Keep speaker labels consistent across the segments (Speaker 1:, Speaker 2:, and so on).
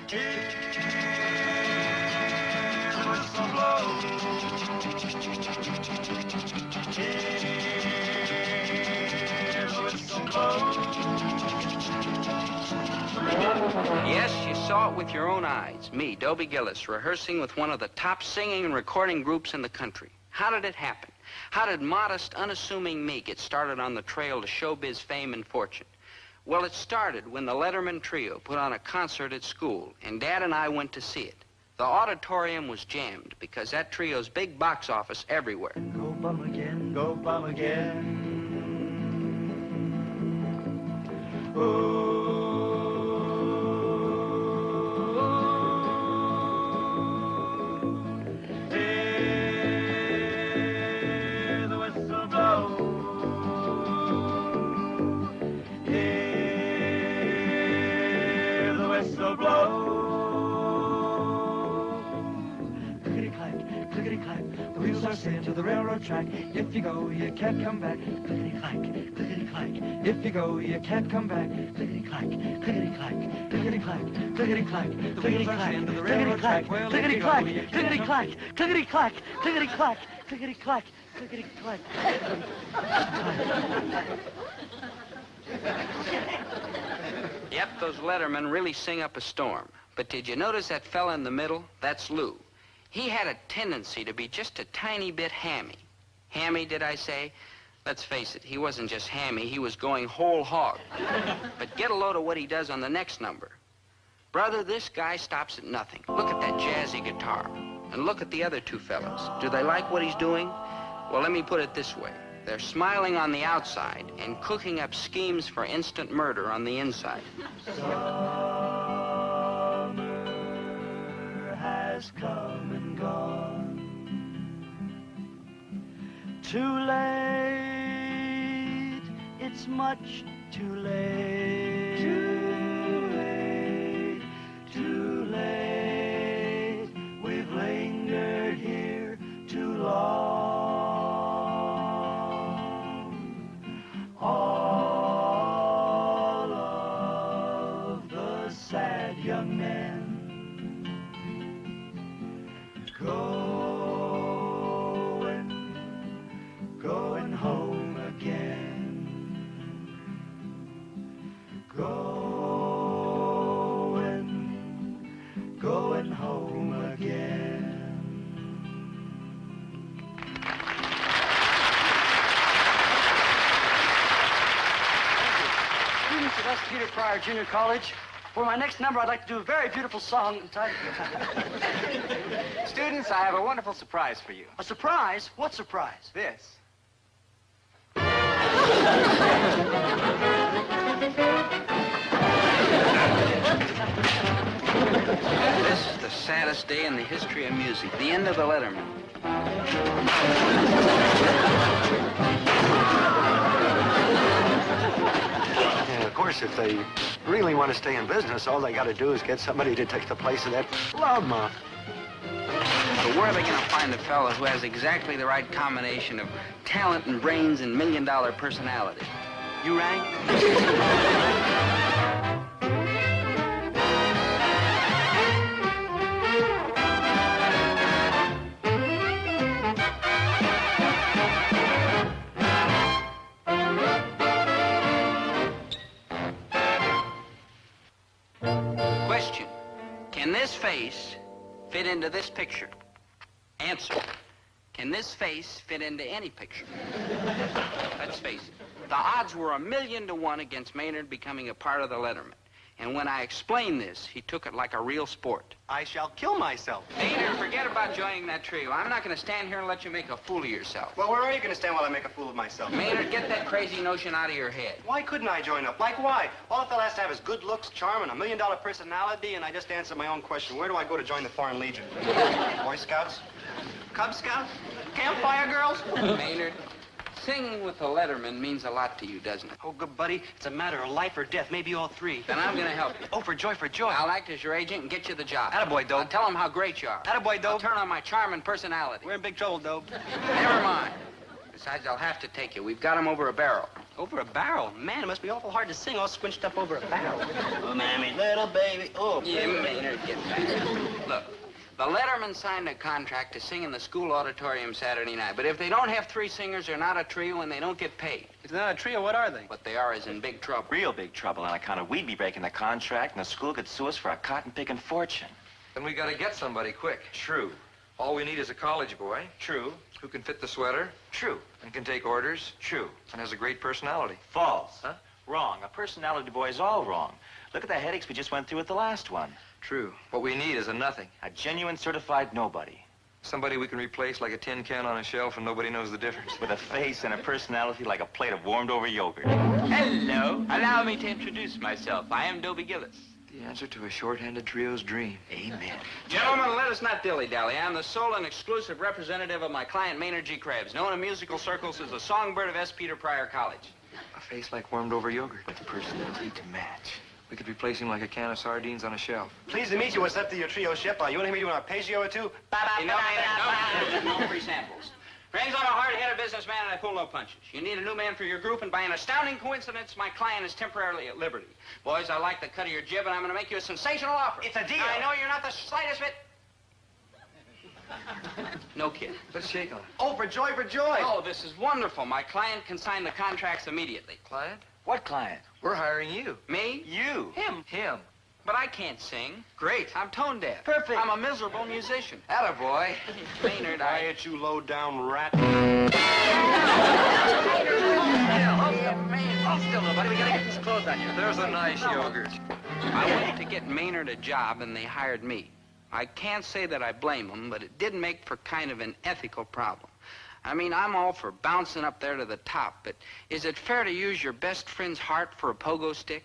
Speaker 1: Yes, you saw it with your own eyes. Me, DOBIEGILLIS, rehearsing with one of the top singing and recording groups in the country. How did it happen? How did modest, unassuming me get started on the trail to showbiz fame and fortune? Well, it started when the Letterman Trio put on a concert at school, and Dad and I went to see it. The auditorium was jammed because that trio's big box office everywhere.
Speaker 2: Go bum again, go bum again. Oh. The wheels are sailing to the railroad track. If you go, you can't come back. Clickety-clack, clickety-clack. If you go, you can't come back. Clickety-clack, clickety-clack, clickety-clack, clickety-clack. The wheels are sailing to the railroad track. Clickety-clack, clickety-clack, clickety-clack, clickety-clack, clickety-clack, clickety-clack.
Speaker 1: Yep, those Lettermen really sing up a storm. But did you notice that fella in the middle? That's Lou. He had a tendency to be just a tiny bit hammy. Hammy, did I say? Let's face it, he wasn't just hammy, he was going whole hog. But get a load of what he does on the next number. Brother, this guy stops at nothing. Look at that jazzy guitar. And look at the other two fellas. Do they like what he's doing? Well, let me put it this way. They're smiling on the outside and cooking up schemes for instant murder on the inside.
Speaker 2: Has come and gone. Too late, it's much too late. Too late, too late. We've lingered here too long. All of the sad young men going home again. Going home again.
Speaker 3: Students of S. Peter Pryor Junior College, for my next number, I'd like to do a very beautiful song entitled...
Speaker 4: Students, I have a wonderful surprise for you.
Speaker 3: A surprise? What surprise?
Speaker 4: This.
Speaker 1: This is the saddest day in the history of music. The end of the Letterman.
Speaker 5: And of course, if they really want to stay in business, all they got to do is get somebody to take the place of that loudmouth.
Speaker 1: But where are they going to find a fellow who has exactly the right combination of talent and brains and million-dollar personality?
Speaker 3: You rang?
Speaker 1: Question. Can this face fit into this picture? Answer. Can this face fit into any picture? Let's face it. The odds were 1,000,000 to 1 against Maynard becoming a part of the Letterman. And when I explained this, he took it like a real sport.
Speaker 4: I shall kill myself.
Speaker 1: Maynard, forget about joining that trio. I'm not going to stand here and let you make a fool of yourself.
Speaker 4: Well, where are you going to stand while I make a fool of myself?
Speaker 1: Maynard, get that crazy notion out of your head.
Speaker 4: Why couldn't I join up? Like, why? All a fellow has to have is good looks, charm, and a $1,000,000 personality, and I just answered my own question. Where do I go to join the Foreign Legion? Boy Scouts? Cub Scouts? Campfire girls?
Speaker 1: Maynard, singing with the Letterman means a lot to you, doesn't it?
Speaker 4: Oh, good buddy. It's a matter of life or death, maybe all three.
Speaker 1: Then I'm going to help you.
Speaker 4: Oh, for joy, for joy.
Speaker 1: I'll act as your agent and get you the job.
Speaker 4: Attaboy, Dope.
Speaker 1: I'll tell them how great you are.
Speaker 4: Attaboy, Dope.
Speaker 1: I'll turn on my charm and personality.
Speaker 4: We're in big trouble, Dope.
Speaker 1: Never mind. Besides, I'll have to take you. We've got him over a barrel.
Speaker 4: Over a barrel? Man, it must be awful hard to sing all squinched up over a barrel. Oh, mammy, little Oh, baby. Oh,
Speaker 1: Yeah, Maynard, get back. Look, the Letterman signed a contract to sing in the school auditorium Saturday night. But if they don't have 3 singers, they're not a trio and they don't get paid.
Speaker 3: It's not a trio. What are they?
Speaker 1: What they are is in big trouble.
Speaker 6: Real big trouble on account of we'd be breaking the contract and the school could sue us for a cotton-picking fortune.
Speaker 7: Then we gotta get somebody quick.
Speaker 6: True.
Speaker 7: All we need is a college boy
Speaker 6: True.
Speaker 7: who can fit the sweater
Speaker 6: True.
Speaker 7: and can take orders
Speaker 6: True.
Speaker 7: and has a great personality.
Speaker 6: False.
Speaker 7: Huh?
Speaker 6: Wrong. A personality boy is all wrong. Look at the headaches we just went through with the last one.
Speaker 7: True. What we need is a nothing.
Speaker 6: A genuine certified nobody.
Speaker 7: Somebody we can replace like a tin can on a shelf and nobody knows the difference.
Speaker 6: With a face and a personality like a plate of warmed-over yogurt.
Speaker 1: Hello. Allow me to introduce myself. I am DOBIEGILLIS.
Speaker 7: The answer to a shorthanded trio's dream.
Speaker 6: Amen.
Speaker 1: Gentlemen, let us not dilly-dally. I'm the sole and exclusive representative of my client, Maynard G. Krebs, known in musical circles as the songbird of S. Peter Pryor College.
Speaker 7: A face like warmed over yogurt.
Speaker 6: With a personality to match.
Speaker 7: We could replace him like a can of sardines on a shelf.
Speaker 4: Pleased to meet you. What's up to your trio ship? You want to hear me do an arpeggio or two?
Speaker 1: You know, Maynard, no free samples. Friends, I'm a hard-headed businessman and I pull no punches. You need a new man for your group, and by an astounding coincidence, my client is temporarily at liberty. Boys, I like the cut of your jib, and I'm going to make you a sensational offer.
Speaker 4: It's a deal.
Speaker 1: I know you're not the slightest bit... No kid.
Speaker 7: Let's shake on it.
Speaker 4: Oh, for joy, for joy.
Speaker 1: Oh, this is wonderful. My client can sign the contracts immediately.
Speaker 7: Client?
Speaker 6: What client?
Speaker 7: We're hiring you.
Speaker 1: Me?
Speaker 6: You.
Speaker 1: Him.
Speaker 7: Him.
Speaker 1: But I can't sing.
Speaker 7: Great.
Speaker 1: I'm tone deaf.
Speaker 4: Perfect.
Speaker 1: I'm a miserable musician.
Speaker 7: Attaboy.
Speaker 1: Maynard,
Speaker 4: Quiet, you low-down rat.
Speaker 1: Hold still, nobody. We gotta get these clothes on you.
Speaker 7: There's a nice yogurt.
Speaker 1: I went to get Maynard a job, and they hired me. I can't say that I blame them, but it did make for kind of an ethical problem. I mean, I'm all for bouncing up there to the top, but is it fair to use your best friend's heart for a pogo stick?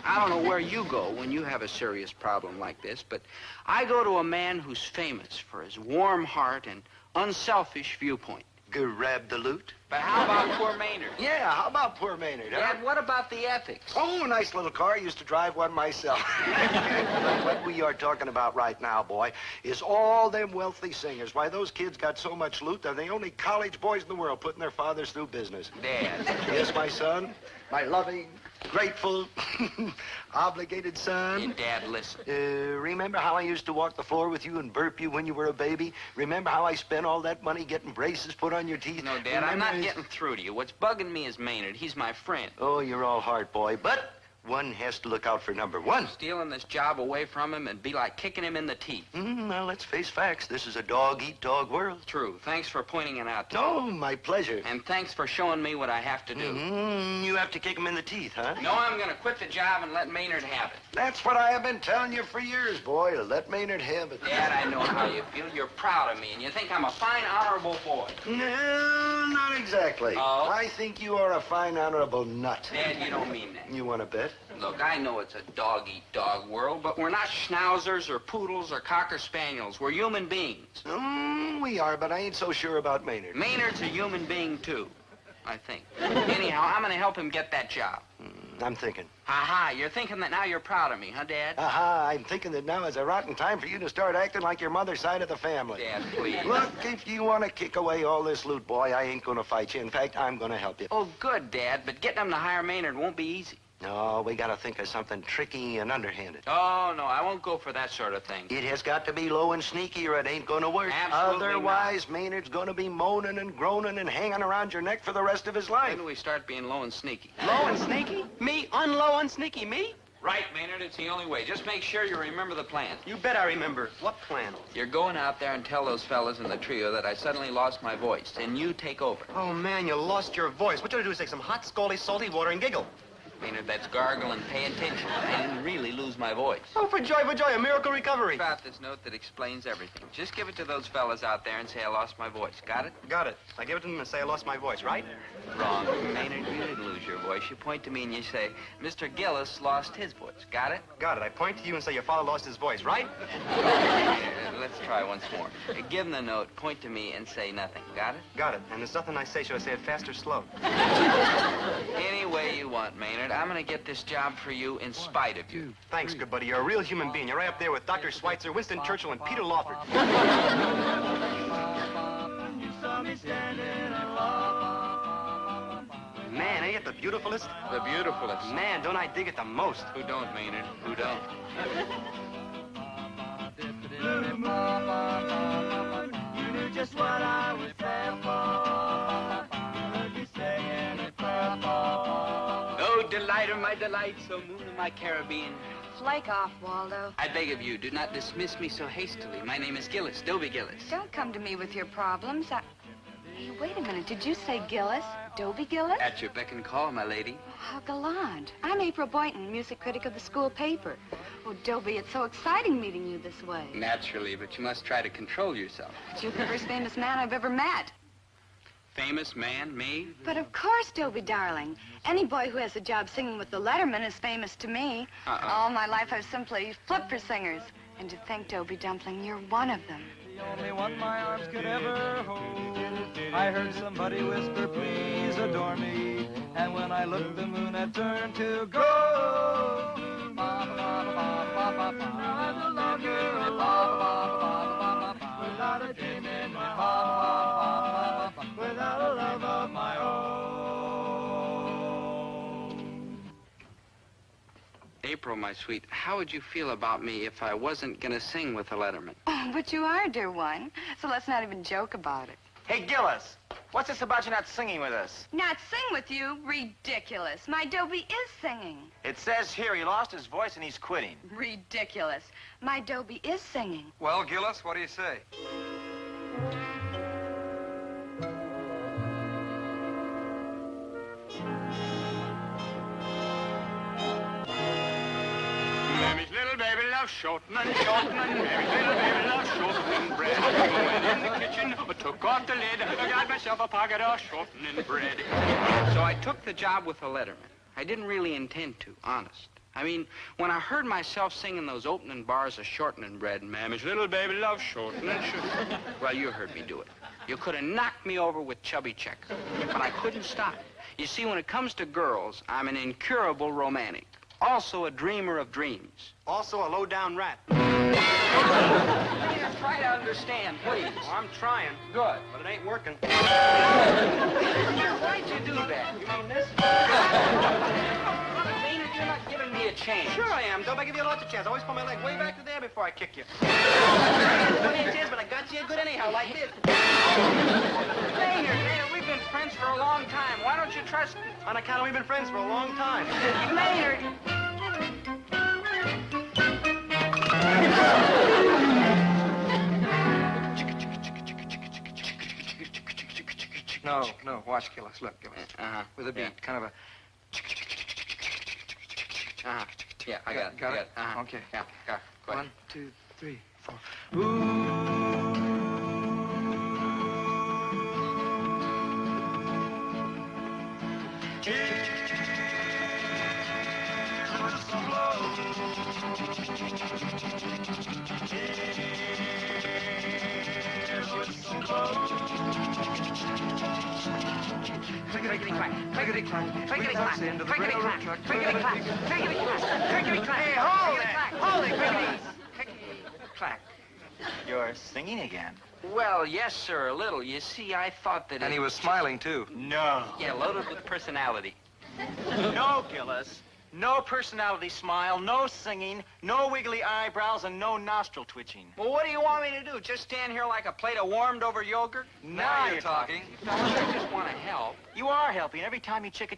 Speaker 1: I don't know where you go when you have a serious problem like this, but I go to a man who's famous for his warm heart and unselfish viewpoint.
Speaker 5: Grab the loot.
Speaker 1: But how about poor Maynard?
Speaker 5: Yeah, how about poor Maynard, huh?
Speaker 1: Dad, what about the ethics?
Speaker 5: Oh, nice little car. Used to drive one myself. But what we are talking about right now, boy, is all them wealthy singers. Why, those kids got so much loot, they're the only college boys in the world putting their fathers through business.
Speaker 1: Dad.
Speaker 5: Yes, my son. My loving, grateful, obligated son.
Speaker 1: Hey, Dad, listen.
Speaker 5: Remember how I used to walk the floor with you and burp you when you were a baby? Remember how I spent all that money getting braces put on your teeth?
Speaker 1: No, Dad, I'm not
Speaker 5: Remember-
Speaker 1: getting through to you. What's bugging me is Maynard. He's my friend.
Speaker 5: Oh, you're all heart, boy. But one has to look out for number one.
Speaker 1: Stealing this job away from him and be like kicking him in the teeth.
Speaker 5: Well, let's face facts. This is a dog-eat-dog world.
Speaker 1: True. Thanks for pointing it out to me.
Speaker 5: Oh, my pleasure.
Speaker 1: And thanks for showing me what I have to do.
Speaker 5: You have to kick him in the teeth, huh?
Speaker 1: No, I'm going to quit the job and let Maynard have it.
Speaker 5: That's what I have been telling you for years, boy. Let Maynard have it.
Speaker 1: Dad, I know how you feel. You're proud of me, and you think I'm a fine, honorable boy.
Speaker 5: No, not exactly.
Speaker 1: Oh?
Speaker 5: I think you are a fine, honorable nut.
Speaker 1: Dad, you don't mean that.
Speaker 5: You want to bet?
Speaker 1: Look, I know it's a dog-eat-dog world, but we're not schnauzers or poodles or cocker spaniels. We're human beings.
Speaker 5: We are, but I ain't so sure about Maynard.
Speaker 1: Maynard's a human being, too, I think. Anyhow, I'm going to help him get that job.
Speaker 5: I'm thinking.
Speaker 1: Ha-ha, you're thinking that now you're proud of me, huh, Dad?
Speaker 5: Aha, I'm thinking that now is a rotten time for you to start acting like your mother's side of the family.
Speaker 1: Dad, please.
Speaker 5: Look, if you want to kick away all this loot, boy, I ain't going to fight you. In fact, I'm going to help you.
Speaker 1: Oh, good, Dad, but getting him to hire Maynard won't be easy.
Speaker 5: No, we got to think of something tricky and underhanded.
Speaker 1: Oh, no, I won't go for that sort of thing.
Speaker 5: It has got to be low and sneaky or it ain't going to work.
Speaker 1: Absolutely
Speaker 5: Otherwise, Maynard's going to be moaning and groaning and hanging around your neck for the rest of his life.
Speaker 1: When do we start being low and sneaky?
Speaker 3: Low and sneaky? Me? Unlow and sneaky? Me?
Speaker 1: Right, Maynard, it's the only way. Just make sure you remember the plan.
Speaker 4: You bet I remember. What plan?
Speaker 1: You're going out there and tell those fellas in the trio that I suddenly lost my voice, and you take over.
Speaker 4: Oh, man, you lost your voice. What you ought to do is take some hot, scaldy, salty water and giggle.
Speaker 1: Maynard, that's gargle and pay attention. I didn't really lose my voice.
Speaker 4: Oh, for joy, a miracle recovery.
Speaker 1: About this note that explains everything. Just give it to those fellas out there and say I lost my voice. Got it?
Speaker 4: Got it. I give it to them and say I lost my voice, right?
Speaker 1: Wrong. Maynard, you didn't lose your voice. You point to me and you say, Mr. Gillis lost his voice. Got it?
Speaker 4: Got it. I point to you and say your father lost his voice, right?
Speaker 1: Let's try once more. Give him the note, point to me, and say nothing. Got it?
Speaker 4: Got it. And there's nothing I say. Should I say it fast or slow?
Speaker 1: Any way you want, Maynard. I'm going to get this job for you in spite of you.
Speaker 4: Thanks, good buddy. You're a real human being. You're right up there with Dr. Schweitzer, Winston Churchill, and Peter Lawford. Man, ain't it the beautifulest?
Speaker 1: The beautifulest.
Speaker 4: Man, don't I dig it the most.
Speaker 1: Who don't, Maynard? Who don't? light of my delights, O moon of my Caribbean.
Speaker 8: Flake off, Waldo.
Speaker 1: I beg of you, do not dismiss me so hastily. My name is Gillis, Dobie Gillis.
Speaker 8: Don't come to me with your problems. Hey, wait a minute. Did you say Gillis? Dobie Gillis?
Speaker 1: At your beck and call, my lady.
Speaker 8: How gallant. I'm April Boynton, music critic of the school paper. Oh, Dobie, it's so exciting meeting you this way.
Speaker 1: Naturally, but you must try to control yourself.
Speaker 8: But you're the first famous man I've ever met.
Speaker 1: Famous man, me?
Speaker 8: But of course, Dobie, darling. Any boy who has a job singing with the Letterman is famous to me. All my life I've simply flipped for singers. And to think, Dobie Dumpling, you're one of them.
Speaker 2: The only one my arms could ever hold. I heard somebody whisper, please adore me. And when I looked, the moon had turned to gold. Without a dream in my heart, without a love of my own.
Speaker 1: April, my sweet, how would you feel about me if I wasn't gonna sing with the Letterman?
Speaker 8: Oh, but you are, dear one. So let's not even joke about it.
Speaker 6: Hey, Gillis, what's this about you not singing with us?
Speaker 8: Not sing with you? Ridiculous. My Dobie is singing.
Speaker 6: It says here he lost his voice and he's quitting.
Speaker 8: Ridiculous. My Dobie is singing.
Speaker 7: Well, Gillis, what do you say?
Speaker 9: Mammy's little baby loves shortening, shortening. Mammy's little baby loves shortening bread. Going in the kitchen, I took off the lid. I got myself a pocket of shortening bread.
Speaker 1: So I took the job with the Letterman. I didn't really intend to, honest. I mean, when I heard myself singing those opening bars of shortening bread, Mammy's little baby loves shortening, well, you heard me do it. You could have knocked me over with Chubby Checker, but I couldn't stop. You see, when it comes to girls, I'm an incurable romantic. Also a dreamer of dreams.
Speaker 4: Also a low-down rat.
Speaker 1: Try to understand, please.
Speaker 4: Well, I'm trying.
Speaker 1: Good.
Speaker 4: But it ain't working.
Speaker 1: Why'd you do that?
Speaker 4: You mean this?
Speaker 1: Maynard, you're not giving me a chance.
Speaker 4: Sure I am, Dope. I give you lots of chance. I always put my leg way back to there before I kick you. Funny it is, but I got you good anyhow, like this.
Speaker 1: Maynard, we've been friends for a long time. Why don't you trust me?
Speaker 4: On account of we've been friends for a long time.
Speaker 1: Maynard!
Speaker 7: No, watch, Gillis. Look, Gillis. With a beat,
Speaker 1: Yeah.
Speaker 7: kind of a...
Speaker 1: Yeah, I got it.
Speaker 7: Got it?
Speaker 1: Okay. Yeah, go ahead.
Speaker 7: 1, 2, 3, 4.
Speaker 1: Clickety-clack, clickety-clack, clickety-clack, clickety-clack, clickety-clack, clickety-clack.
Speaker 6: Hey, hold it! Hold it, clickety-clack. You're singing again.
Speaker 1: Well, yes, sir, a little. You see, I thought that
Speaker 7: And he was smiling, too.
Speaker 6: No.
Speaker 1: Yeah, loaded with personality.
Speaker 6: No, Gillis. No personality smile, no singing, no wiggly eyebrows, and no nostril twitching.
Speaker 1: Well, what do you want me to do? Just stand here like a plate of warmed-over yogurt?
Speaker 6: Now you're talking.
Speaker 1: I just want to help.
Speaker 6: You are helping. Every time you chick,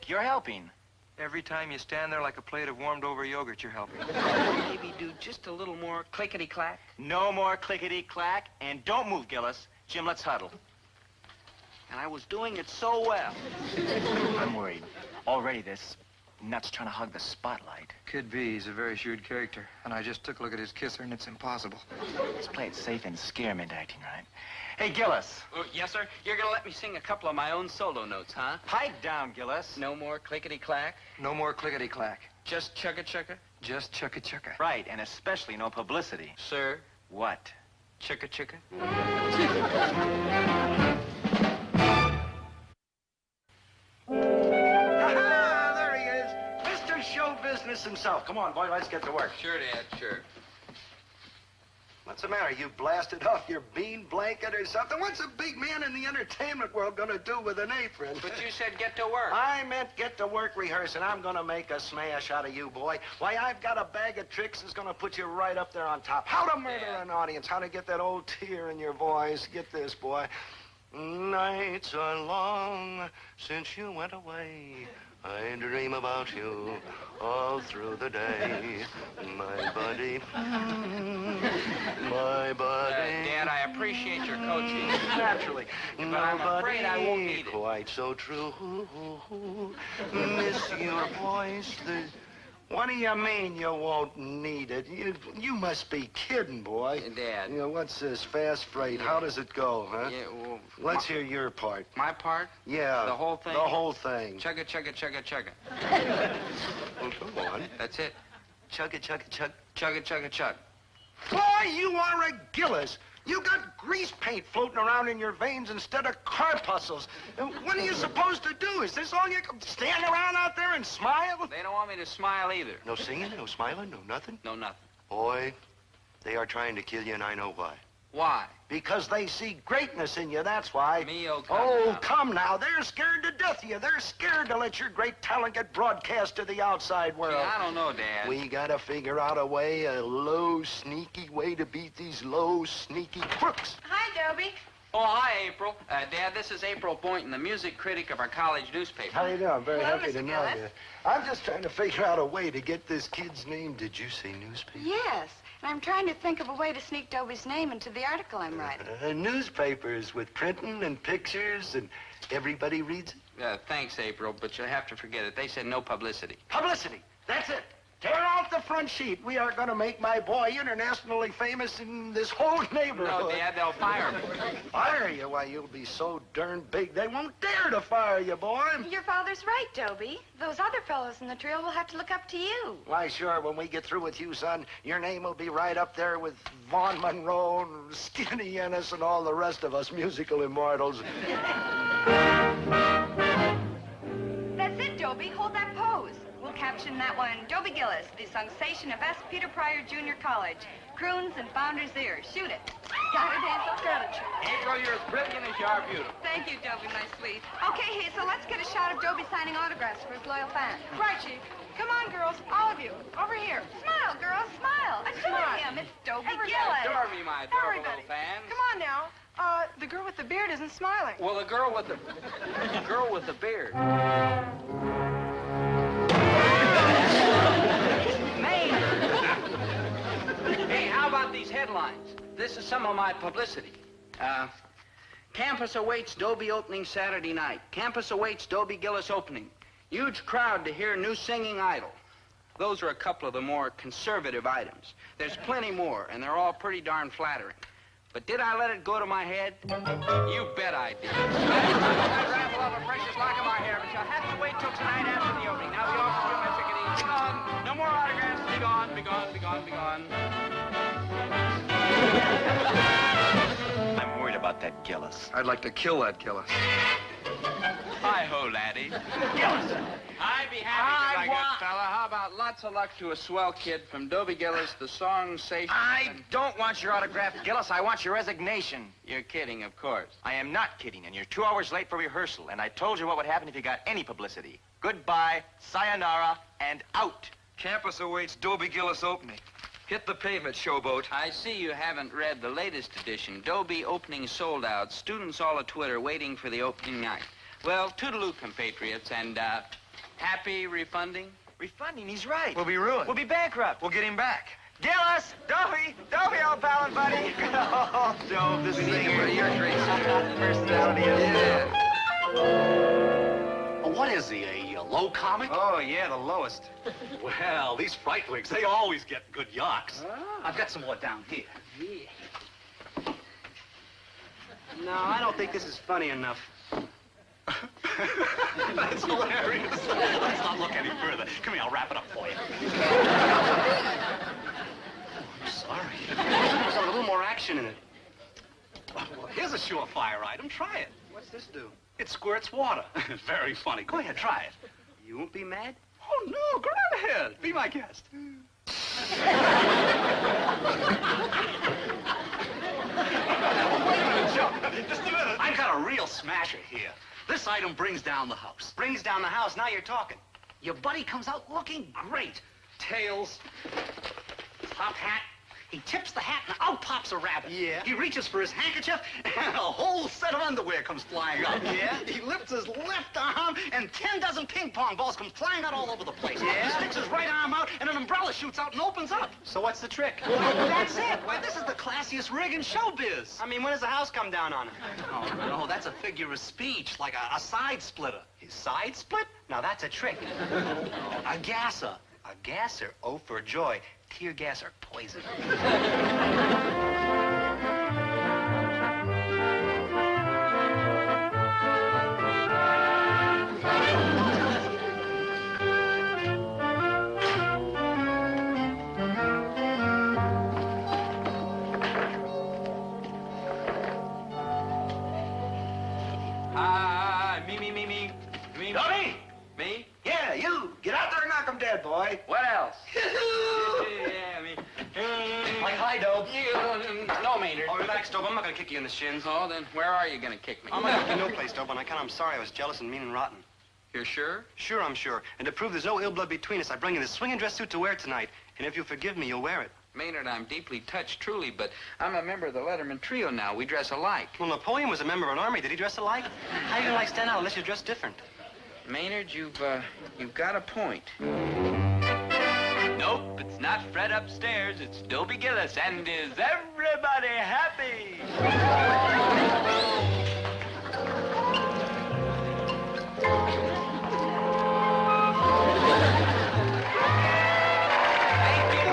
Speaker 6: you're helping.
Speaker 7: Every time you stand there like a plate of warmed-over yogurt, you're helping.
Speaker 1: Maybe do just a little more clickety-clack.
Speaker 6: No more clickety-clack, and don't move, Gillis. Jim, let's huddle.
Speaker 1: And I was doing it so well.
Speaker 6: I'm worried. Already this nut's trying to hug the spotlight.
Speaker 7: Could be. He's a very shrewd character. And I just took a look at his kisser, and it's impossible.
Speaker 6: Let's play it safe and scare him into acting right. Hey, Gillis.
Speaker 1: Yes, sir? You're going to let me sing a couple of my own solo notes, huh?
Speaker 6: Pipe down, Gillis.
Speaker 1: No more clickety-clack?
Speaker 7: No more clickety-clack.
Speaker 1: Just chugga-chugga?
Speaker 7: Just chugga-chugga.
Speaker 6: Right, and especially no publicity.
Speaker 1: Sir?
Speaker 6: What?
Speaker 1: Chugga-chugga?
Speaker 5: There he is. Mr. Show Business himself. Come on, boy, let's get to work.
Speaker 1: Sure, Dad, sure.
Speaker 5: What's the matter? You blasted off your bean blanket or something? What's a big man in the entertainment world gonna do with an apron?
Speaker 1: But you said get to work.
Speaker 5: I meant get to work rehearsing. I'm gonna make a smash out of you, boy. Why, I've got a bag of tricks that's gonna put you right up there on top. How to murder an audience, how to get that old tear in your voice. Get this, boy. Nights are long since you went away. I dream about you all through the day. My buddy, my buddy.
Speaker 1: Dad, I appreciate your coaching.
Speaker 6: Naturally.
Speaker 1: But I'm afraid I won't need it.
Speaker 5: Quite so true. Miss your voice. What do you mean you won't need it? You must be kidding, boy.
Speaker 1: Dad.
Speaker 5: You know, what's this fast freight? How does it go, huh?
Speaker 1: Yeah, well,
Speaker 5: Let's hear your part.
Speaker 1: my part?
Speaker 5: Yeah.
Speaker 1: The whole thing?
Speaker 5: The whole thing.
Speaker 1: Chugga, chugga, chugga, chugga.
Speaker 5: Well, come on.
Speaker 1: That's it.
Speaker 5: Chug it, chug it, chug.
Speaker 1: Chugga, chugga, chug.
Speaker 5: Boy, you are a Gillis. You got grease paint floating around in your veins instead of corpuscles. What are you supposed to do? Is this all you can stand around out there and smile?
Speaker 1: They don't want me to smile either.
Speaker 5: No singing, no smiling, no nothing?
Speaker 1: No, nothing.
Speaker 5: Boy, they are trying to kill you, and I know why.
Speaker 1: Why?
Speaker 5: Because they see greatness in you, that's why.
Speaker 1: Me, oh, come
Speaker 5: Oh,
Speaker 1: now.
Speaker 5: come now. They're scared to death of you. They're scared to let your great talent get broadcast to the outside world.
Speaker 1: Yeah, I don't know, Dad.
Speaker 5: We gotta figure out a way, a low, sneaky way to beat these low, sneaky crooks.
Speaker 8: Hi, Dobie.
Speaker 1: Oh, hi, April. Dad, this is April Boynton, the music critic of our college newspaper.
Speaker 5: How you doing? I'm very
Speaker 8: Hello,
Speaker 5: happy to
Speaker 8: Mr.
Speaker 5: know
Speaker 8: Gillis.
Speaker 5: you. I'm just trying to figure out a way to get this kid's name. Did you say newspaper?
Speaker 8: Yes, and I'm trying to think of a way to sneak Dobie's name into the article I'm writing.
Speaker 5: Newspapers with printing and pictures, and everybody reads it.
Speaker 1: Thanks, April, but you'll have to forget it. They said no publicity.
Speaker 5: Publicity. That's it. Tear off the front sheet. We are going to make my boy internationally famous in this whole neighborhood.
Speaker 1: No, Dad, they'll fire me.
Speaker 5: Fire you? Why, you'll be so darn big, they won't dare to fire you, boy.
Speaker 8: Your father's right, Dobie. Those other fellows in the trio will have to look up to you.
Speaker 5: Why, sure, when we get through with you, son, your name will be right up there with Vaughn Monroe and Skinny Ennis and all the rest of us musical immortals.
Speaker 8: That's it, Dobie. Hold that pose. We'll caption that one, Dobie Gillis, the sensation of S. Peter Pryor Junior College. Croons and founder's ear. Shoot it. Got it, Hazel? Got it.
Speaker 1: April, you're as brilliant as you are beautiful.
Speaker 8: Thank you, Dobie, my sweet. Okay, Hazel, let's get a shot of Dobie signing autographs for his loyal fans.
Speaker 10: Right, Chief. Come on, girls, all of you. Over here.
Speaker 8: Smile, girls, smile. Adore him. It's Dobie Gillis.
Speaker 1: Adore me, my adorable
Speaker 10: Everybody.
Speaker 1: little fans.
Speaker 10: Come on now. The girl with the beard isn't smiling.
Speaker 1: Well, the girl with the beard. Hey, how about these headlines? This is some of my publicity. Campus awaits Dobie opening Saturday night. Campus awaits Dobie Gillis opening. Huge crowd to hear new singing idol. Those are a couple of the more conservative items. There's plenty more, and they're all pretty darn flattering. But did I let it go to my head? You bet I did. I raffle off a precious lock of my hair, but you'll have to wait till tonight after the opening. Now be off to my ticket. Be gone. No more autographs. Be gone, be gone, be gone, be gone.
Speaker 6: I'm worried about that Gillis.
Speaker 7: I'd like to kill that Gillis.
Speaker 1: Hi-ho, laddie.
Speaker 6: Gillis!
Speaker 1: I'd be happy to, my good fella. How about lots of luck to a swell kid from Dobie Gillis, the song-station...
Speaker 6: I don't want your autograph, Gillis. I want your resignation.
Speaker 1: You're kidding, of course.
Speaker 6: I am not kidding, and you're 2 hours late for rehearsal, and I told you what would happen if you got any publicity. Goodbye, sayonara, and out.
Speaker 7: Campus awaits Dobie Gillis opening. Hit the pavement, showboat.
Speaker 1: I see you haven't read the latest edition. Dobie opening sold out. Students all at Twitter waiting for the opening night. Well, toodaloo, compatriots, and, happy refunding?
Speaker 6: Refunding, he's right.
Speaker 7: We'll be ruined.
Speaker 6: We'll be bankrupt.
Speaker 7: We'll get him back.
Speaker 6: Gillis! Dobie, old pal and buddy! Oh, Dove, this is
Speaker 1: You're great, sir.
Speaker 6: personality.
Speaker 3: What is he, a low comic?
Speaker 6: Oh, yeah, the lowest.
Speaker 3: Well, these frightwigs, they always get good yawks. I've got some more down here. No, I don't think this is funny enough. That's hilarious. Let's not look any further. Come here, I'll wrap it up for you. I'm sorry. There's a little more action in it. Well, here's a surefire item. Try it.
Speaker 5: What's this do?
Speaker 3: It squirts water. Very funny. Go ahead, try it.
Speaker 1: You won't be mad?
Speaker 3: Oh, no, go right ahead. Be my guest. Wait a minute, Joe. Just a minute. I've got a real smasher here. This item brings down the house.
Speaker 4: Brings down the house. Now you're talking.
Speaker 3: Your buddy comes out looking great. Tails, top hat, He tips the hat, and out pops a rabbit.
Speaker 4: Yeah.
Speaker 3: He reaches for his handkerchief, and a whole set of underwear comes flying out.
Speaker 4: Yeah.
Speaker 3: He lifts his left arm, and 10 dozen ping pong balls come flying out all over the place.
Speaker 4: Yeah.
Speaker 3: He sticks his right arm out, and an umbrella shoots out and opens up.
Speaker 4: So what's the trick?
Speaker 3: That's it. Why, this is the classiest rig in showbiz.
Speaker 4: I mean, when does the house come down on it?
Speaker 3: Oh, no, that's a figure of speech, like a side splitter.
Speaker 4: His side split? Now that's a trick.
Speaker 3: A gasser.
Speaker 4: A gasser? Oh, for joy. Tear gas or poison.
Speaker 1: Me.
Speaker 5: Dobby!
Speaker 1: Me?
Speaker 5: Yeah, you. Get out there and knock him dead, boy.
Speaker 1: What else? Yeah, me.
Speaker 4: Like, hi, Dobe.
Speaker 1: No, Maynard.
Speaker 4: Oh, relax, Dobe. I'm not gonna kick you in the shins.
Speaker 1: Oh, then where are you gonna kick me?
Speaker 4: I'm gonna kick you no place, Dobe. On account I'm sorry I was jealous and mean and rotten.
Speaker 1: You're sure?
Speaker 4: Sure, I'm sure. And to prove there's no ill blood between us, I bring you this swinging dress suit to wear tonight. And if you'll forgive me, you'll wear it.
Speaker 1: Maynard, I'm deeply touched, truly, but I'm a member of the Letterman Trio now. We dress alike.
Speaker 4: Well, Napoleon was a member of an army. Did he dress alike? How are you gonna like stand out unless you dress different?
Speaker 1: Maynard, you've got a point. Nope, it's not Fred upstairs. It's Dobie Gillis. And is everybody happy?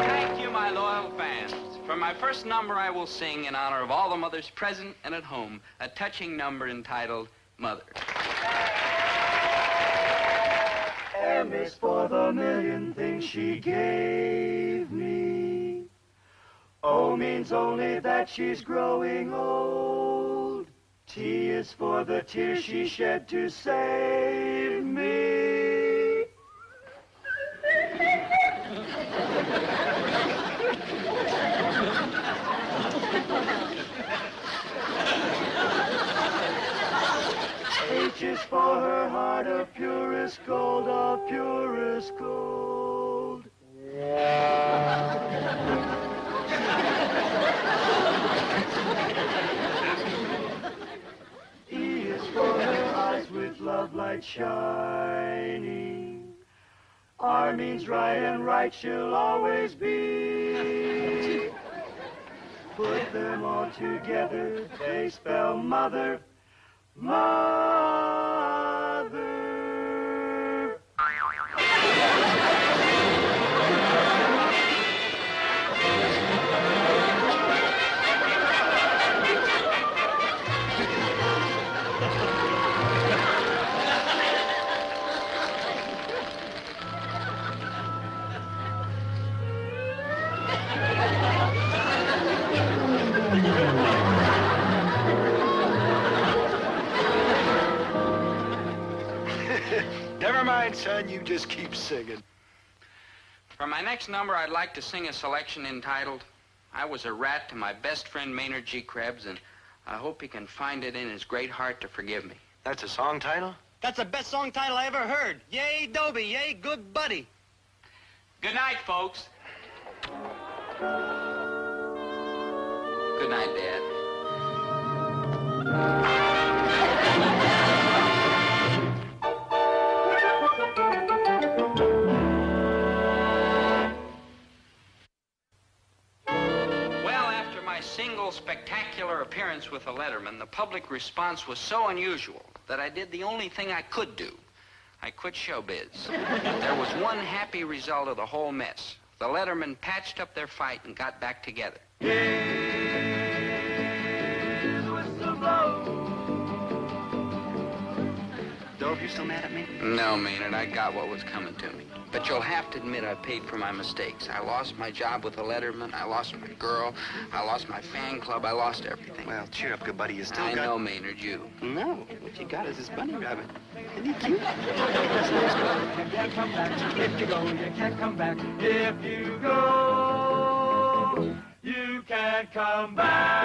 Speaker 1: Thank you, my loyal fans. For my first number, I will sing in honor of all the mothers present and at home, a touching number entitled Mother.
Speaker 2: M is for the million things she gave me. O means only that she's growing old. T is for the tears she shed to save me. H is for her heart of purest gold, of purest gold. E is for her eyes with love light shining. R means right, and right she'll always be. Put them all together, they spell mother. Mother.
Speaker 5: Never mind, son. You just keep singing.
Speaker 1: For my next number, I'd like to sing a selection entitled, I Was a Rat to My Best Friend Maynard G. Krebs, and I hope he can find it in his great heart to forgive me.
Speaker 5: That's a song title?
Speaker 4: That's the best song title I ever heard. Yay, Dobie. Yay, good buddy.
Speaker 1: Good night, folks. Good night, Dad. Single spectacular appearance with a Letterman, the public response was so unusual that I did the only thing I could do. I quit showbiz. There was one happy result of the whole mess. The Lettermen patched up their fight and got back together.
Speaker 4: Dove, you still mad at me?
Speaker 1: No, Maynard, I got what was coming to me. But you'll have to admit I paid for my mistakes. I lost my job with the Letterman. I lost my girl. I lost my fan club. I lost everything.
Speaker 4: Well, cheer up, good buddy. You still
Speaker 1: I
Speaker 4: got...
Speaker 1: know, Maynard, you.
Speaker 4: No, what you got is this bunny rabbit. Isn't he cute?
Speaker 2: You can't come back. If you go, you can't come back. If you go, you can't come back.